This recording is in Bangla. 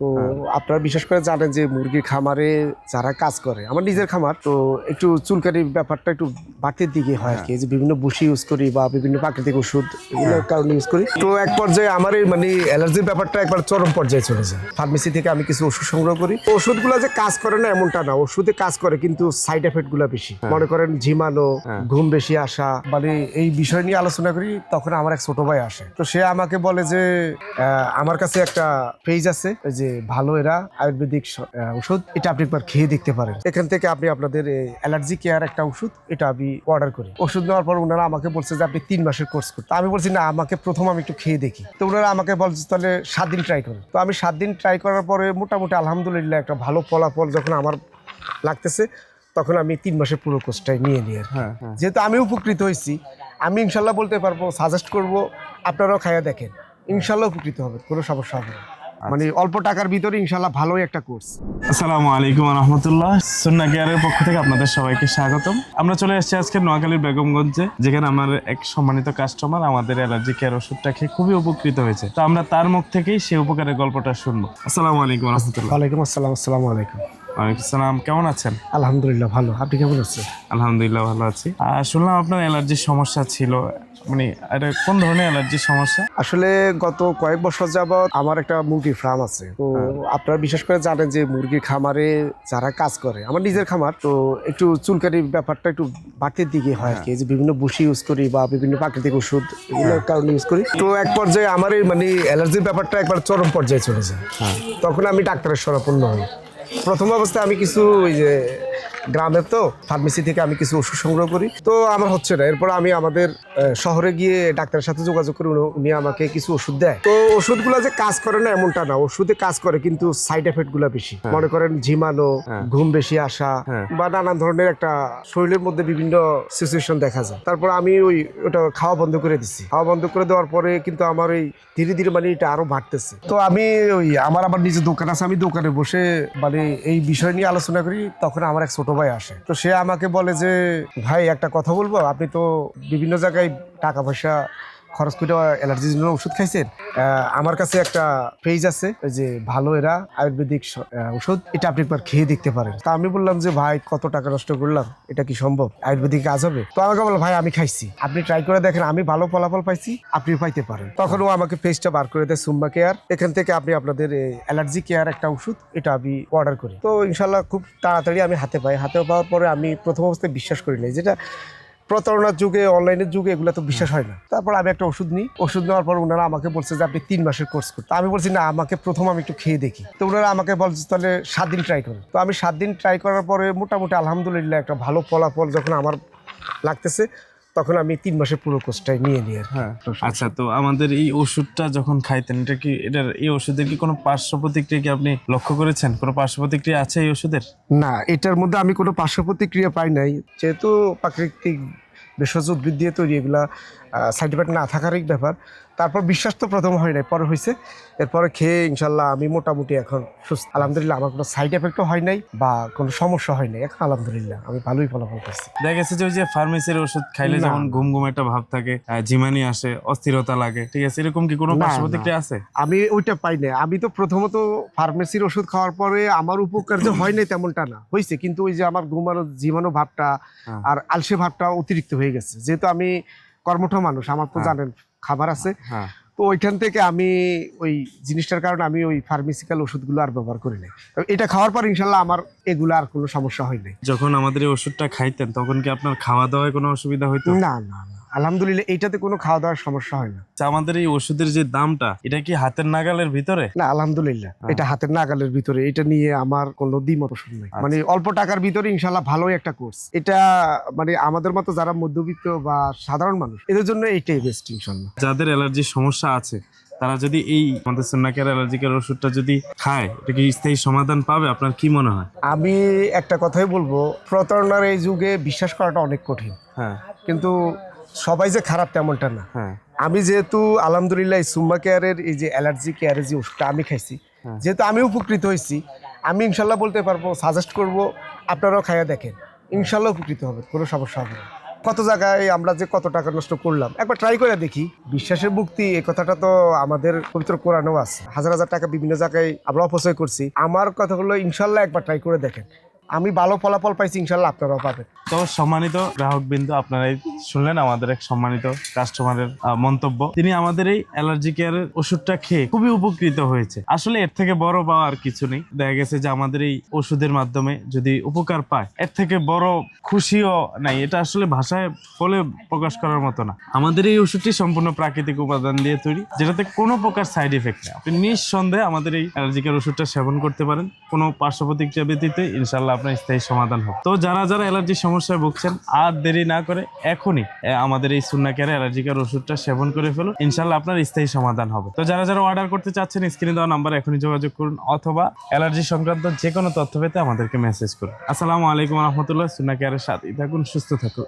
তো আপনারা বিশেষ করে জানেন যে মুরগির খামারে যারা কাজ করে, আমার নিজের খামার, তো একটু চুলকানির ব্যাপারটা একটু বাড়তির দিকে হয় আর কি। এই যে বিভিন্ন বুশি ইউজ করি বা বিভিন্ন প্রাকৃতিক ওষুধ এগুলোর কারণে ইউজ করি। তো এক পর্যায়ে আমার এই মানে অ্যালার্জির ব্যাপারটা একবার চরম পর্যায়ে চলে যায়। ফার্মেসি থেকে আমি কিছু ওষুধ সংগ্রহ করি। ওষুধগুলো যে কাজ করে না এমনটা না, ওষুধে কাজ করে কিন্তু সাইড এফেক্ট গুলো বেশি। মনে করেন ঝিমানো, ঘুম বেশি আসা, মানে এই বিষয় নিয়ে আলোচনা করি। তখন আমার এক ছোট ভাই আসে, তো সে আমাকে বলে যে আমার কাছে একটা পেজ আছে যে ভালো এরা আয়ুর্বেদিক ওষুধ, এটা আপনি একবার খেয়ে দেখতে পারেন। এখান থেকে আপনি আপনাদের অ্যালার্জি কেয়ার একটা ওষুধ, এটা আমি অর্ডার করি। ওষুধ নেওয়ার পর ওনারা আমাকে বলছে যে আপনি 3 মাসের কোর্স করতে। আমি বলছি না, আমাকে প্রথম আমি একটু খেয়ে দেখি। তো ওনারা আমাকে বলছে তাহলে 7 দিন ট্রাই করুন। তো আমি 7 দিন ট্রাই করার পরে মোটামুটি আলহামদুলিল্লাহ একটা ভালো ফলাফল যখন আমার লাগতেছে, তখন আমি 3 মাসের পুরো কোর্সটাই নিয়ে নিই। যেহেতু আমি উপকৃত হয়েছি, আমি ইনশাল্লাহ বলতে পারবো, সাজেস্ট করব আপনারাও খাইয়া দেখেন, ইনশাল্লাহ উপকৃত হবে, কোনো সমস্যা হবে না। মানে অল্প টাকার ভিতরে ইনশাল্লাহ ভালোই একটা কোর্স। আসসালামু আলাইকুম ওয়া রাহমাতুল্লাহ। সুন্নাহ কেয়ারের পক্ষ থেকে আপনাদের সবাইকে স্বাগতম। আমরা চলে এসেছি আজকে নোয়াখালীর বেগমগঞ্জে, যেখানে আমার এক সম্মানিত কাস্টমার আমাদের অ্যালার্জি কেয়ার ওষুধটা খেয়ে খুবই উপকৃত হয়েছে। তো আমরা তার মুখ থেকেই সেই উপকারের গল্পটা শুনবো। আসসালামু আলাইকুম ওয়া রাহমাতুল্লাহ। ওয়ালাইকুম আসসালাম। আসসালামু আলাইকুম। ওয়ালাইকুম আসসালাম। কেমন আছেন? আলহামদুলিল্লাহ ভালো, আপনি কেমন আছেন? আলহামদুলিল্লাহ ভালো আছি। শুনলাম আপনার অ্যালার্জির সমস্যা ছিল, মানে এটা কোন ধরনের অ্যালার্জির সমস্যা? আসলে গত কয়েক বছর যাবত আমার একটা মুরগির ফার্ম আছে। তো আপনারা বিশেষ করে জানেন যে মুরগির খামারে যারা কাজ করে, আমার নিজের খামার, তো একটু চুলকানির ব্যাপারটা একটু বাড়তির দিকে হয় আর কি। এই যে বিভিন্ন বুশি ইউজ করি বা বিভিন্ন প্রাকৃতিক ওষুধ এগুলোর কারণে ইউজ করি। তো এক পর্যায়ে আমার এই মানে অ্যালার্জির ব্যাপারটা একবার চরম পর্যায়ে চলে যায়। তখন আমি ডাক্তারের শরণাপন্ন হই। প্রথম অবস্থায় আমি কিছু ওই যে গ্রামের তো ফার্মেসি থেকে আমি কিছু ওষুধ সংগ্রহ করি, তো আমার হচ্ছে না। এরপর আমি আমাদের শহরে গিয়ে ডাক্তারের সাথে যোগাযোগ করি, উনি আমাকে কিছু ওষুধ দেয়। তো ওষুধগুলো যে কাজ করে না এমনটা না, ওষুধে কাজ করে কিন্তু সাইড এফেক্ট গুলা বেশি। মনে করেন ঝিমানো, ঘুম বেশি আসা বা নানান ধরনের একটা শরীরের মধ্যে বিভিন্ন সিচুয়েশন দেখা যায়। তারপর আমি ওটা খাওয়া বন্ধ করে দিচ্ছি। খাওয়া বন্ধ করে দেওয়ার পরে কিন্তু আমার এই ধীরে ধীরে মানে এটা আরো বাড়তেছে। তো আমি আমার নিজের দোকান আছে, আমি দোকানে বসে মানে এই বিষয় নিয়ে আলোচনা করি। তখন আমার এক ছোট ভাই আসে, তো সে আমাকে বলে যে ভাই একটা কথা বলবো, আপনি তো বিভিন্ন জায়গায় টাকা পয়সা খরচ করে অ্যালার্জির জন্য ওষুধ খাইছেন, আমার কাছে একটা পেজ আছে যে ভালো এরা আয়ুর্বেদিক ওষুধ, এটা আপনি একবার খেয়ে দেখতে পারেন। তা আমি বললাম যে ভাই কত টাকা নষ্ট করলাম, এটা কি সম্ভব, আয়ুর্বেদিক কাজ হবে? তো আমাকে বললো ভাই আমি খাইছি, আপনি ট্রাই করে দেখেন, আমি ভালো ফলাফল পাইছি, আপনি পাইতে পারেন। তখন ও আমাকে পেজটা বার করে দেয়, সুম্মা কেয়ার। এখান থেকে আপনি আপনাদের অ্যালার্জি কেয়ার একটা ওষুধ, এটা আমি অর্ডার করি। তো ইনশাল্লাহ খুব তাড়াতাড়ি আমি হাতে পাই। হাতে পাওয়ার পরে আমি প্রথম অবস্থায় বিশ্বাস করি নাই, যেটা প্রতারণার যুগে, অনলাইনের যুগে এগুলো তো বিশ্বাস হয় না। তারপর আমি একটা ওষুধ নিই। ওষুধ নেওয়ার পর ওনারা আমাকে বলছে যে আপনি 3 মাসের কোর্স করতে। আমি বলছি না, আমাকে প্রথম আমি একটু খেয়ে দেখি। তো ওনারা আমাকে বলছে তাহলে 7 দিন ট্রাই করুন। তো আমি 7 দিন ট্রাই করার পরে মোটামুটি আলহামদুলিল্লাহ একটা ভালো ফলাফল যখন আমার লাগতেছে, তখন আমি 3 মাসের পুরো কোর্সটাই নিয়ে নিই। আচ্ছা, তো আমাদের এই ওষুধটা যখন খাইতেন, এই ওষুধের কি কোনো পার্শ্ব প্রতিক্রিয়া কি আপনি লক্ষ্য করেছেন? কোনো পার্শ্ব প্রতিক্রিয়া আছে এই ওষুধের? না, এটার মধ্যে আমি কোনো পার্শ্ব প্রতিক্রিয়া পাই নাই। যেহেতু প্রাকৃতিক ভেষজ উদ্ভিদ দিয়ে তৈরি, এগুলা সাইড এফেক্ট না থাকারই ব্যাপার। তারপর বিশ্বাস তো প্রথম হয় নাই, পরে হয়েছে। এরপরে খেয়ে ইনশাল্লাহ আমি মোটামুটি এখন সুস্থ আলহামদুলিল্লাহ। আমার কোনো সাইড এফেক্টও হয় নাই বা কোনো সমস্যা হয় নাই, এখন আলহামদুলিল্লাহ আমি ভালোই ফলাফল পাচ্ছি। দেখা গেছে যে ওই যে ফার্মেসির ওষুধ খাইলে যেমন ঘুম ঘুম একটা ভাব থাকে, ঝিমানি আসে, অস্থিরতা লাগে, ঠিক আছে, এরকম কি কোনো পার্শ্ব প্রতিক্রিয়া আছে? আমি ওইটা পাই না। আমি তো প্রথমত ফার্মেসির ওষুধ খাওয়ার পরে আমার উপকার যে হয় নাই তেমনটা না, হয়েছে, কিন্তু ওই যে আমার ঘুমানো ঝিমানো ভাবটা আর আলসে ভাবটা অতিরিক্ত হয়ে গেছে। যেহেতু আমি কর্মঠ মানুষ, আমার তো জানেন খাবার আছে, তো ওইখান থেকে আমি ওই জিনিসটার কারণে আমি ওই ফার্মেসিক্যাল ওষুধগুলো আর ব্যবহার করি নাই। এটা খাওয়ার পর ইনশাল্লাহ আমার এগুলো আর কোনো সমস্যা হয় নাই। যখন আমাদের এই ওষুধটা খাইতেন তখন কি আপনার খাওয়া দাওয়ায় কোনো অসুবিধা হইতো? না না না, আলহামদুলিল্লাহ এইটাতে কোনো খাওয়া দাওয়ার সমস্যা হয় না। আমাদের এই ওষুধের যে দামটা, এটা কি হাতের নাগালের ভিতরে? না, আলহামদুলিল্লাহ এটা হাতের নাগালের ভিতরে। এটা নিয়ে আমার কোনো দ্বিমত পোষণ নাই। মানে অল্প টাকার ভিতরে ইনশাল্লাহ ভালোই একটা কোর্স। এটা মানে আমাদের মতো যারা মধ্যবিত্ত বা সাধারণ মানুষ, এদের জন্য এইটাই বেস্ট ইনশাল্লাহ। যাদের অ্যালার্জির সমস্যা আছে তারা যদি এই আমাদের সুন্নাহ কেয়ার অ্যালার্জিকের ওষুধটা যদি খায়, এটা কি স্থায়ী সমাধান পাবে? আপনার কি মনে হয়? আমি একটা কথাই বলবো, প্রতারণার এই যুগে বিশ্বাস করাটা অনেক কঠিন। কিন্তু সবাই যে খারাপ তেমনটা না। আমি যেহেতু আলহামদুলিল্লাহ সুম্মা কেয়ারের এই যে অ্যালার্জি কেয়ারের যে ওষুধটা আমি খাইছি, যেহেতু আমি উপকৃত হয়েছি, আমি ইনশাল্লাহ বলতে পারবো, সাজেস্ট করব আপনারাও খাইয়া দেখেন, ইনশাল্লাহ উপকৃত হবে, কোনো সমস্যা হবে না। কত জায়গায় আমরা যে কত টাকা নষ্ট করলাম, একবার ট্রাই করে দেখি। বিশ্বাসের মুক্তি এই কথাটা তো আমাদের পবিত্র কোরআনেও আছে। হাজার হাজার টাকা বিভিন্ন জায়গায় আমরা অপচয় করছি। আমার কথা হলো ইনশাল্লাহ একবার ট্রাই করে দেখেন, আমি ভালো ফলাফল পাইছি, ইনশাল্লাহ আপনারাও পাবেন। তো সম্মানিত গ্রাহক বিন্দু, আপনারাই শুনলেন আমাদের এক সম্মানিত কাস্টমারের মন্তব্য। তিনি আমাদের এই অ্যালার্জি কেয়ারের ওষুধটা খেয়ে খুবই উপকৃত হয়েছে। আসলে এর থেকে বড় পাওয়ার কিছু নেই। দেখা গেছে যে আমাদের এই ওষুধের মাধ্যমে যদি উপকার পায়, এর থেকে বড় খুশিও নাই। এটা আসলে ভাষায় বলে প্রকাশ করার মতো না। আমাদের এই ওষুধটি সম্পূর্ণ প্রাকৃতিক উপাদান দিয়ে তৈরি, যেটাতে কোনো প্রকার সাইড ইফেক্ট নেই। আপনি নিঃসন্দেহে আমাদের এই অ্যালার্জি কেয়ার ওষুধটা সেবন করতে পারেন, কোনো পার্শ্ব প্রতিক্রিয়া ব্যতীত। ইনশাল্লাহ আপনার স্থায়ী সমাধান হবে। তো যারা যারা অ্যালার্জির সমস্যায় ভুগছেন, আর দেরি না করে এখনই আমাদের এই সুন্নাহ কেয়ারে অ্যালার্জি কেয়ার ওষুধটা সেবন করে ফেলুন, ইনশাল্লাহ আপনার স্থায়ী সমাধান হবে। তো যারা যারা অর্ডার করতে চাচ্ছেন, স্ক্রিনে দেওয়া নাম্বারে এখনই যোগাযোগ করুন, অথবা অ্যালার্জি সংক্রান্ত যে কোনো তথ্য পেতে আমাদেরকে মেসেজ করুন। আসসালামু আলাইকুম রহমতুল্লাহ। সুন্নাহ কেয়ারের সাথেই থাকুন, সুস্থ থাকুন।